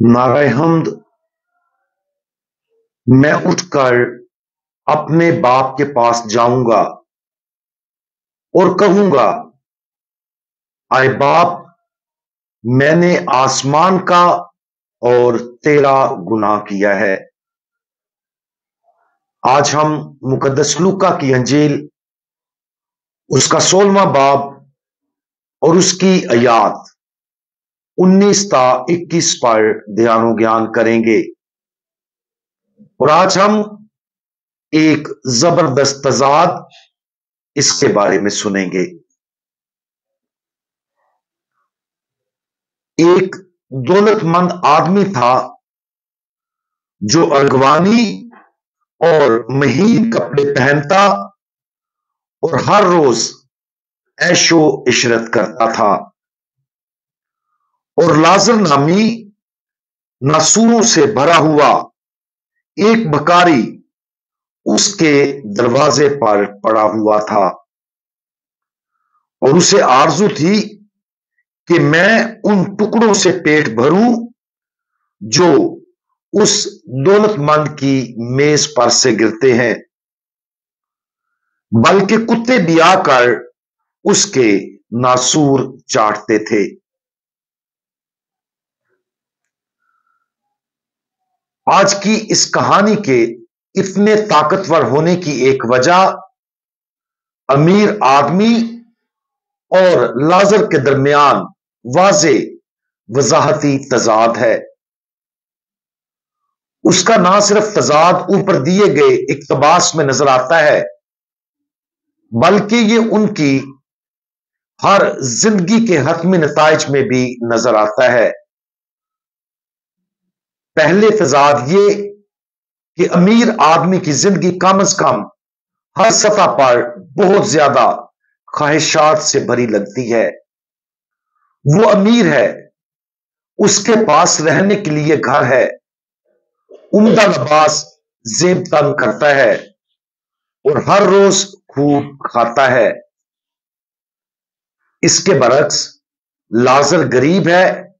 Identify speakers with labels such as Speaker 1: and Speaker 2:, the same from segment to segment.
Speaker 1: नारे हम्द। मैं उठकर अपने बाप के पास जाऊंगा और कहूंगा, आए बाप, मैंने आसमान का और तेरा गुनाह किया है। आज हम मुकद्दस लूका की अंजील उसका 16वां बाब और उसकी आयात 19 ता 21 पर ध्यान ज्ञान करेंगे। और आज हम एक जबरदस्त तजाद इसके बारे में सुनेंगे। एक दौलतमंद आदमी था जो अरगवानी और महीन कपड़े पहनता और हर रोज ऐशो इशरत करता था। और लाजर नामी नासूरों से भरा हुआ एक बकारी उसके दरवाजे पर पड़ा हुआ था और उसे आरजू थी कि मैं उन टुकड़ों से पेट भरूं जो उस दौलतमंद की मेज पर से गिरते हैं, बल्कि कुत्ते भी आकर उसके नासूर चाटते थे। आज की इस कहानी के इतने ताकतवर होने की एक वजह अमीर आदमी और लाजर के दरमियान वाजे वजाहती तजाद है। उसका ना सिर्फ तजाद ऊपर दिए गए इक्तबास में नजर आता है, बल्कि ये उनकी हर जिंदगी के हतमी नताइज में भी नजर आता है। पहले तजाद ये कि अमीर आदमी की जिंदगी कम अज कम हर सतह पर बहुत ज्यादा ख्वाहिशात से भरी लगती है। वो अमीर है, उसके पास रहने के लिए घर है, उम्दा लिबास जेब तन करता है और हर रोज खूब खाता है। इसके बरक्स लाजर गरीब है,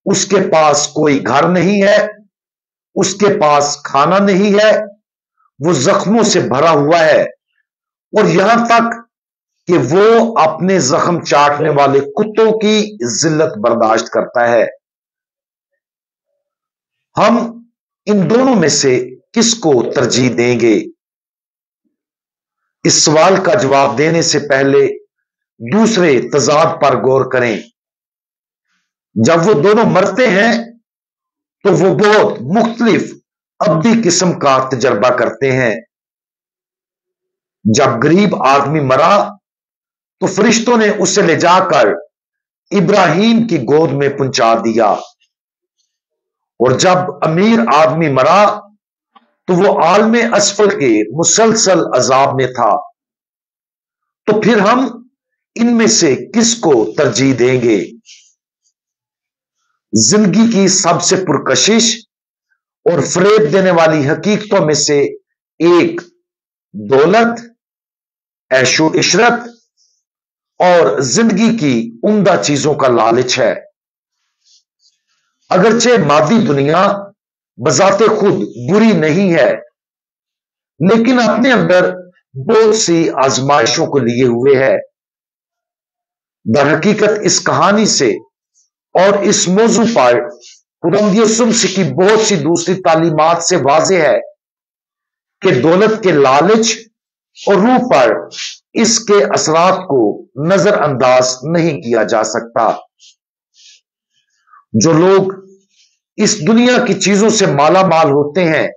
Speaker 1: उसके पास कोई घर नहीं है, उसके पास खाना नहीं है, वो जख्मों से भरा हुआ है और यहां तक कि वो अपने जख्म चाटने वाले कुत्तों की जिल्लत बर्दाश्त करता है। हम इन दोनों में से किसको तरजीह देंगे? इस सवाल का जवाब देने से पहले दूसरे तजाद पर गौर करें। जब वो दोनों मरते हैं तो वो बहुत मुख्तलिफ अब्दी किस्म का तजर्बा करते हैं। जब गरीब आदमी मरा तो फरिश्तों ने उसे ले जाकर इब्राहिम की गोद में पहुंचा दिया, और जब अमीर आदमी मरा तो वो आलमे असफल के मुसलसल अजाब में था। तो फिर हम इनमें से किसको तरजीह देंगे? जिंदगी की सबसे पुरकशिश और फरेब देने वाली हकीकतों में से एक दौलत, ऐशो इशरत और जिंदगी की उम्दा चीजों का लालच है। अगरचे मादी दुनिया बजाते खुद बुरी नहीं है, लेकिन अपने अंदर बहुत सी आजमाइशों को लिए हुए है। दर हकीकत इस कहानी से और इस मौजू पर खुदावंद यीशु मसीह की बहुत सी दूसरी तालीमात से वाज़ेह है कि दौलत के लालच और रूह पर इसके असरात को नजरअंदाज नहीं किया जा सकता। जो लोग इस दुनिया की चीजों से माला माल होते हैं,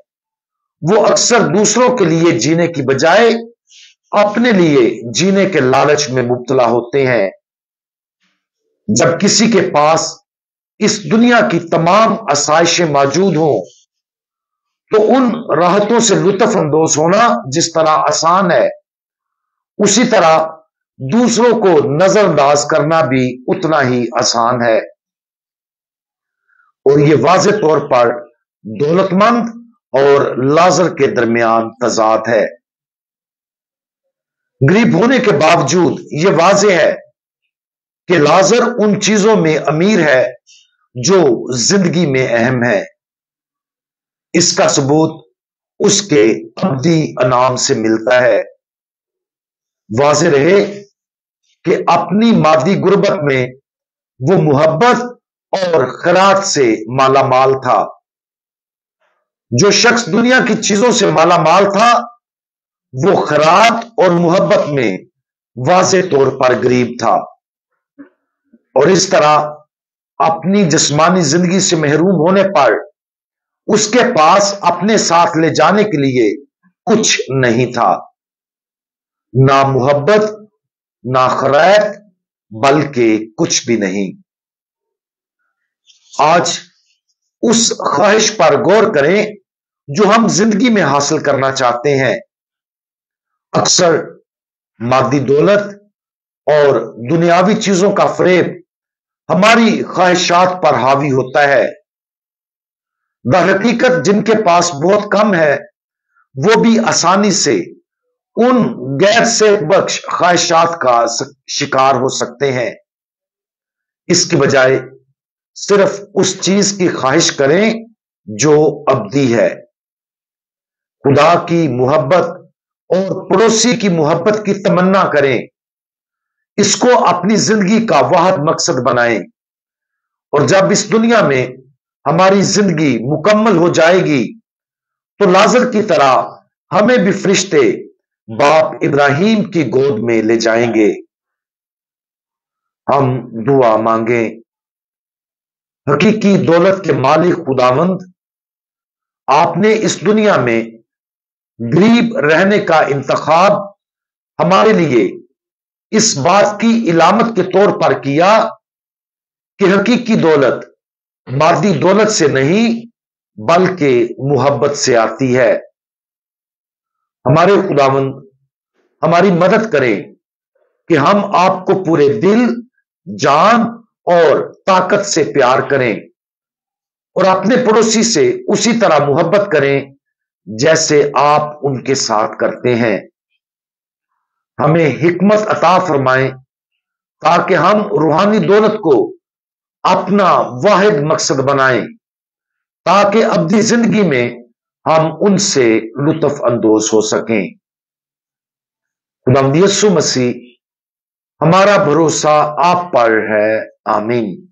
Speaker 1: वो अक्सर दूसरों के लिए जीने की बजाय अपने लिए जीने के लालच में मुब्तला होते हैं। जब किसी के पास इस दुनिया की तमाम आसाइशें मौजूद हों तो उन राहतों से लुत्फ अंदोज होना जिस तरह आसान है, उसी तरह दूसरों को नजरअंदाज करना भी उतना ही आसान है। और यह वाज़ेह तौर पर दौलतमंद और लाजर के दरमियान तजाद है। गरीब होने के बावजूद यह वाज़ेह है कि लाजर उन चीजों में अमीर है जो जिंदगी में अहम है। इसका सबूत उसके अब्दी अनाम से मिलता है। वाज़ेह रहे कि अपनी मादी गुर्बत में वो मोहब्बत और खैरात से माला माल था। जो शख्स दुनिया की चीजों से माला माल था, वो खैरात और मोहब्बत में वाज़ेह तौर पर गरीब था, और इस तरह अपनी जिस्मानी जिंदगी से महरूम होने पर उसके पास अपने साथ ले जाने के लिए कुछ नहीं था, ना मोहब्बत, ना खैरात, बल्कि कुछ भी नहीं। आज उस ख्वाहिश पर गौर करें जो हम जिंदगी में हासिल करना चाहते हैं। अक्सर मादी दौलत और दुनियावी चीजों का फरेब हमारी ख्वाहिशात पर हावी होता है। दरहकीकत जिनके पास बहुत कम है, वो भी आसानी से उन गैर सेहत बख्श ख्वाहिशात का शिकार हो सकते हैं। इसकी बजाय सिर्फ उस चीज की ख्वाहिश करें जो अब्दी है। खुदा की मोहब्बत और पड़ोसी की मोहब्बत की तमन्ना करें। इसको अपनी जिंदगी का वाहिद मकसद बनाएं, और जब इस दुनिया में हमारी जिंदगी मुकम्मल हो जाएगी तो लाजर की तरह हमें भी फरिश्ते बाप इब्राहिम की गोद में ले जाएंगे। हम दुआ मांगें। हकीकी दौलत के मालिक खुदावंद, आपने इस दुनिया में गरीब रहने का इंतखाब हमारे लिए इस बात की इलामत के तौर पर किया कि हकीकी दौलत मादी दौलत से नहीं बल्कि मोहब्बत से आती है। हमारे खुदावंद, हमारी मदद करें कि हम आपको पूरे दिल, जान और ताकत से प्यार करें, और अपने पड़ोसी से उसी तरह मोहब्बत करें जैसे आप उनके साथ करते हैं। हमें हिकमत अता फरमाएं ताकि हम रूहानी दौलत को अपना वाहिद मकसद बनाएं, ताकि अब्दी जिंदगी में हम उनसे लुत्फ अंदोज हो सकें। खुदावंद यीशु मसीह, हमारा भरोसा आप पर है। आमीन।